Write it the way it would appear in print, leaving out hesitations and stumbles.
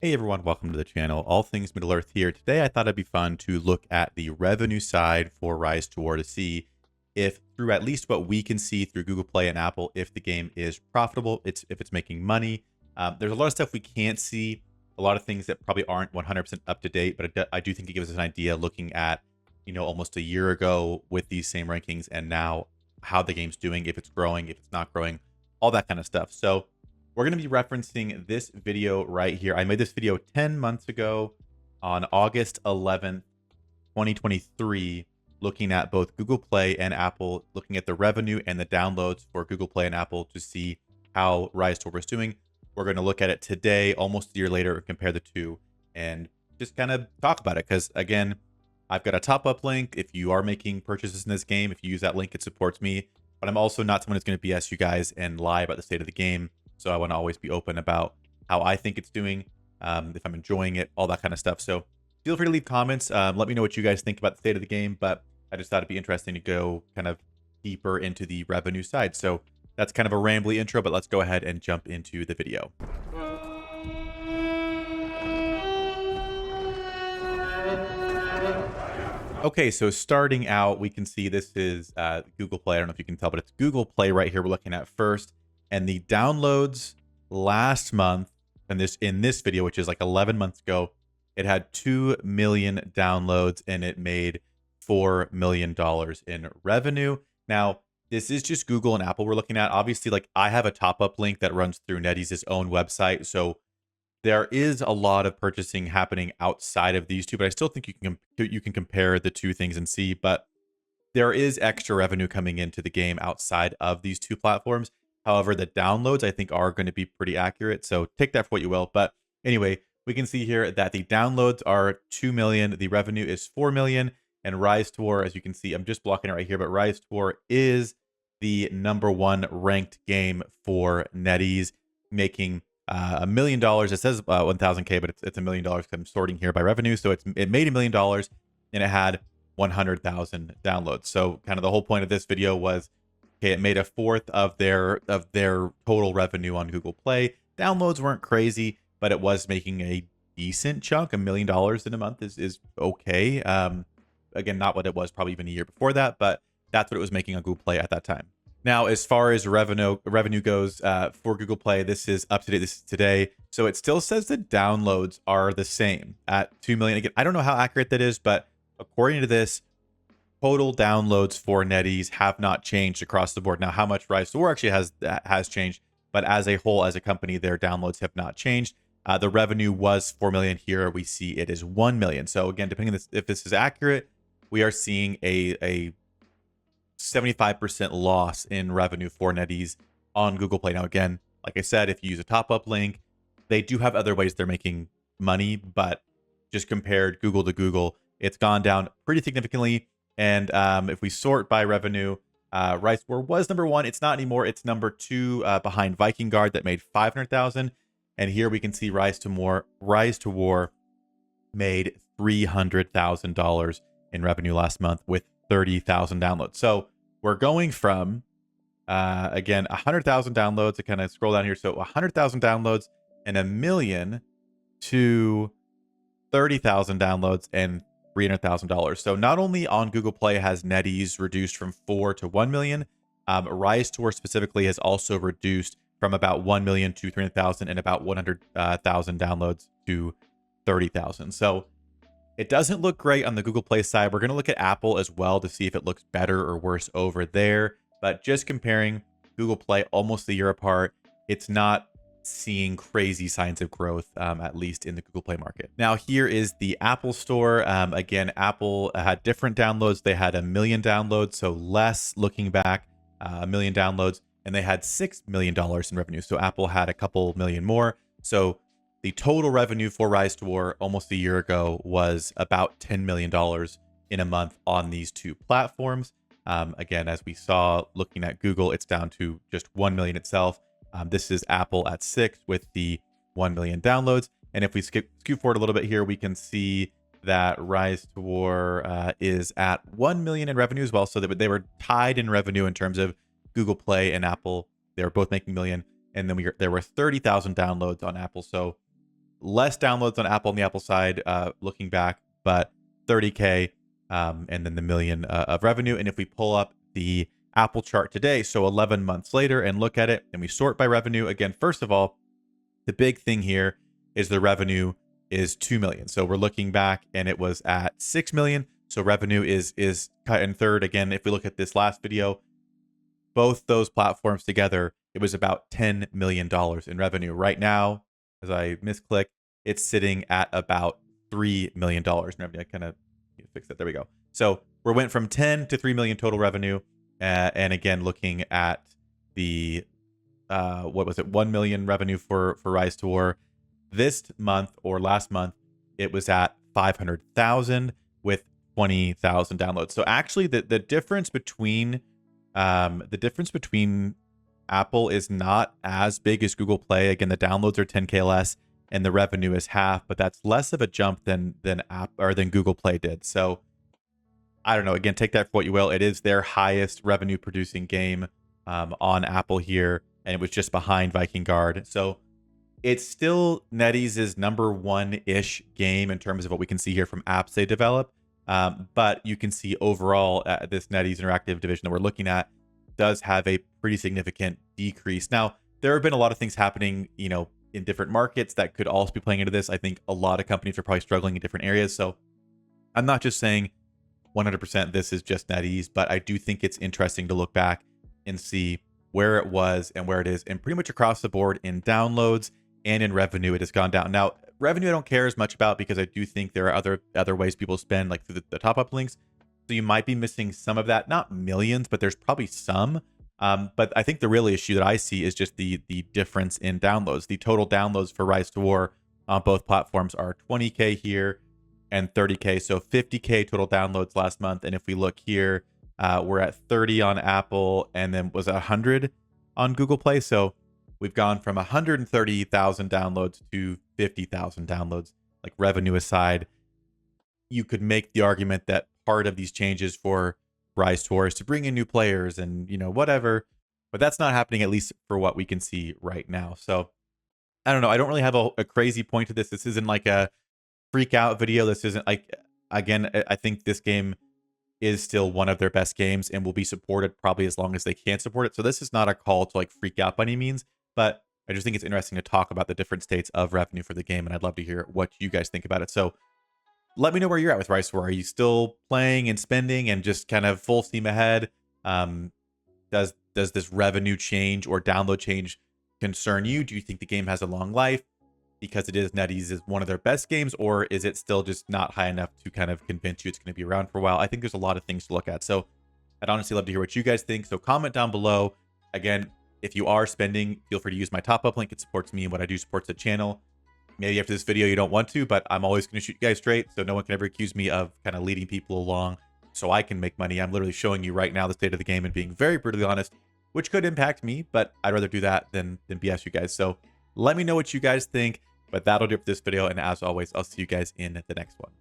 Hey everyone, welcome to the channel. All things Middle Earth here. Today I thought it'd be fun to look at the revenue side for Rise to War to see if through at least what we can see through Google Play and Apple, if the game is profitable, if it's making money. There's a lot of stuff we can't see, a lot of things that probably aren't 100% up to date, but I do think it gives us an idea looking at, almost a year ago with these same rankings and now how the game's doing, if it's growing, if it's not growing, all that kind of stuff. So we're going to be referencing this video right here. I made this video 10 months ago on August 11th, 2023, looking at both Google Play and Apple, looking at the revenue and the downloads for Google Play and Apple to see how Rise to War is doing. We're going to look at it today, almost a year later, and compare the two and just kind of talk about it. Because again, I've got a top-up link. If you are making purchases in this game, if you use that link, it supports me. But I'm also not someone who's going to BS you guys and lie about the state of the game. So I want to always be open about how I think it's doing, if I'm enjoying it, all that kind of stuff. So feel free to leave comments. Let me know what you guys think about the state of the game. But I just thought it'd be interesting to go kind of deeper into the revenue side. So that's kind of a rambly intro, but let's go ahead and jump into the video. Okay, so starting out, we can see this is Google Play. I don't know if you can tell, but it's Google Play right here we're looking at first. And the downloads last month, and in this video, which is like 11 months ago, it had 2 million downloads and it made $4 million in revenue. Now, this is just Google and Apple we're looking at. Obviously, like I have a top-up link that runs through NetEase's own website. So there is a lot of purchasing happening outside of these two, but I still think you can compare the two things and see. But there is extra revenue coming into the game outside of these two platforms. However, the downloads I think are going to be pretty accurate. So take that for what you will. But anyway, we can see here that the downloads are 2 million. The revenue is 4 million. And Rise to War, as you can see, I'm just blocking it right here, but Rise to War is the #1 ranked game for NetEase, making $1 million. It says 1,000K, but it's $1 million because I'm sorting here by revenue. So it made $1 million and it had 100,000 downloads. So kind of the whole point of this video was, okay, it made a fourth of their total revenue on Google Play. Downloads weren't crazy, but it was making a decent chunk. $1 million in a month is okay. Again, not what it was probably even a year before that, but that's what it was making on Google Play at that time. Now, as far as revenue goes for Google Play, this is up to date. This is today. So it still says the downloads are the same at 2 million. Again, I don't know how accurate that is, but according to this, total downloads for NetEase have not changed across the board. Now, how much Rise to War actually has changed, but as a whole, as a company, their downloads have not changed. The revenue was 4 million. Here we see it is 1 million. So again, depending on if this is accurate, we are seeing a 75% loss in revenue for NetEase on Google Play. Now, again, like I said, if you use a top-up link, they do have other ways they're making money, but just compared Google to Google, it's gone down pretty significantly. And if we sort by revenue, Rise to War was #1. It's not anymore. It's #2 behind Viking Guard that made 500,000. And here we can see Rise to War made $300,000 in revenue last month with 30,000 downloads. So we're going from, again, 100,000 downloads to kind of scroll down here. So 100,000 downloads and 1 million to 30,000 downloads and $300,000. So not only on Google Play has NetEase reduced from 4 to 1 million, Rise to War specifically has also reduced from about 1 million to 300,000 and about 100,000 downloads to 30,000. So it doesn't look great on the Google Play side. We're going to look at Apple as well to see if it looks better or worse over there. But just comparing Google Play almost a year apart, it's not seeing crazy signs of growth, at least in the Google Play market. Now, here is the Apple Store. Again, Apple had different downloads. They had 1 million downloads, so less looking back, 1 million downloads, and they had $6 million in revenue. So Apple had a couple million more. So the total revenue for Rise to War almost a year ago was about $10 million in a month on these two platforms. Again, as we saw, looking at Google, it's down to just 1 million itself. This is Apple at 6 with the 1 million downloads. And if we scoot forward a little bit here, we can see that Rise to War is at 1 million in revenue as well. So they were tied in revenue in terms of Google Play and Apple. They were both making million. And then there were 30,000 downloads on Apple. So less downloads on Apple on the Apple side, looking back, but 30K, and then the million of revenue. And if we pull up the Apple chart today, so 11 months later, and look at it, and we sort by revenue, again, first of all, the big thing here is the revenue is 2 million. So we're looking back and it was at 6 million. So revenue is cut in third. Again, if we look at this last video, both those platforms together, it was about $10 million in revenue. Right now, as I misclick, it's sitting at about $3 million in revenue. I kind of fix that. There we go. So we went from 10 to 3 million total revenue. And again, looking at the, what was it? 1 million revenue for Rise to War. This month or last month, it was at 500,000 with 20,000 downloads. So actually the difference between Apple is not as big as Google Play. Again, the downloads are 10K less and the revenue is half, but that's less of a jump than Google Play did. So I don't know. Again, take that for what you will. It is their highest revenue producing game on Apple here, and it was just behind Viking Guard. So it's still NetEase's number one-ish game in terms of what we can see here from apps they develop. But you can see overall this NetEase Interactive division that we're looking at does have a pretty significant decrease. Now, there have been a lot of things happening, in different markets that could also be playing into this. I think a lot of companies are probably struggling in different areas. So I'm not just saying 100% this is just NetEase, but I do think it's interesting to look back and see where it was and where it is, and pretty much across the board in downloads and in revenue, it has gone down. Now, revenue I don't care as much about because I do think there are other ways people spend, like through the top-up links. So you might be missing some of that, not millions, but there's probably some. But I think the real issue that I see is just the difference in downloads. The total downloads for Rise to War on both platforms are 20K here and 30K. So 50K total downloads last month. And if we look here, we're at 30 on Apple and then was 100 on Google Play. So we've gone from 130,000 downloads to 50,000 downloads. Like, revenue aside, you could make the argument that part of these changes for Rise to War is to bring in new players and, whatever. But that's not happening, at least for what we can see right now. So I don't know. I don't really have a crazy point to this. This isn't like a freak out video. This isn't like, again, I think this game is still one of their best games and will be supported probably as long as they can support it. So this is not a call to like freak out by any means, but I just think it's interesting to talk about the different states of revenue for the game. And I'd love to hear what you guys think about it. So let me know where you're at with Rise to War. Are you still playing and spending and just kind of full steam ahead? Does this revenue change or download change concern you? Do you think the game has a long life because it is NetEase's one of their best games, or is it still just not high enough to kind of convince you it's going to be around for a while? I think there's a lot of things to look at. So I'd honestly love to hear what you guys think. So comment down below. Again, if you are spending, feel free to use my top-up link. It supports me and what I do supports the channel. Maybe after this video you don't want to, but I'm always going to shoot you guys straight, so no one can ever accuse me of kind of leading people along so I can make money. I'm literally showing you right now the state of the game and being very brutally honest, which could impact me, but I'd rather do that than BS you guys. So let me know what you guys think, but that'll do it for this video, and as always, I'll see you guys in the next one.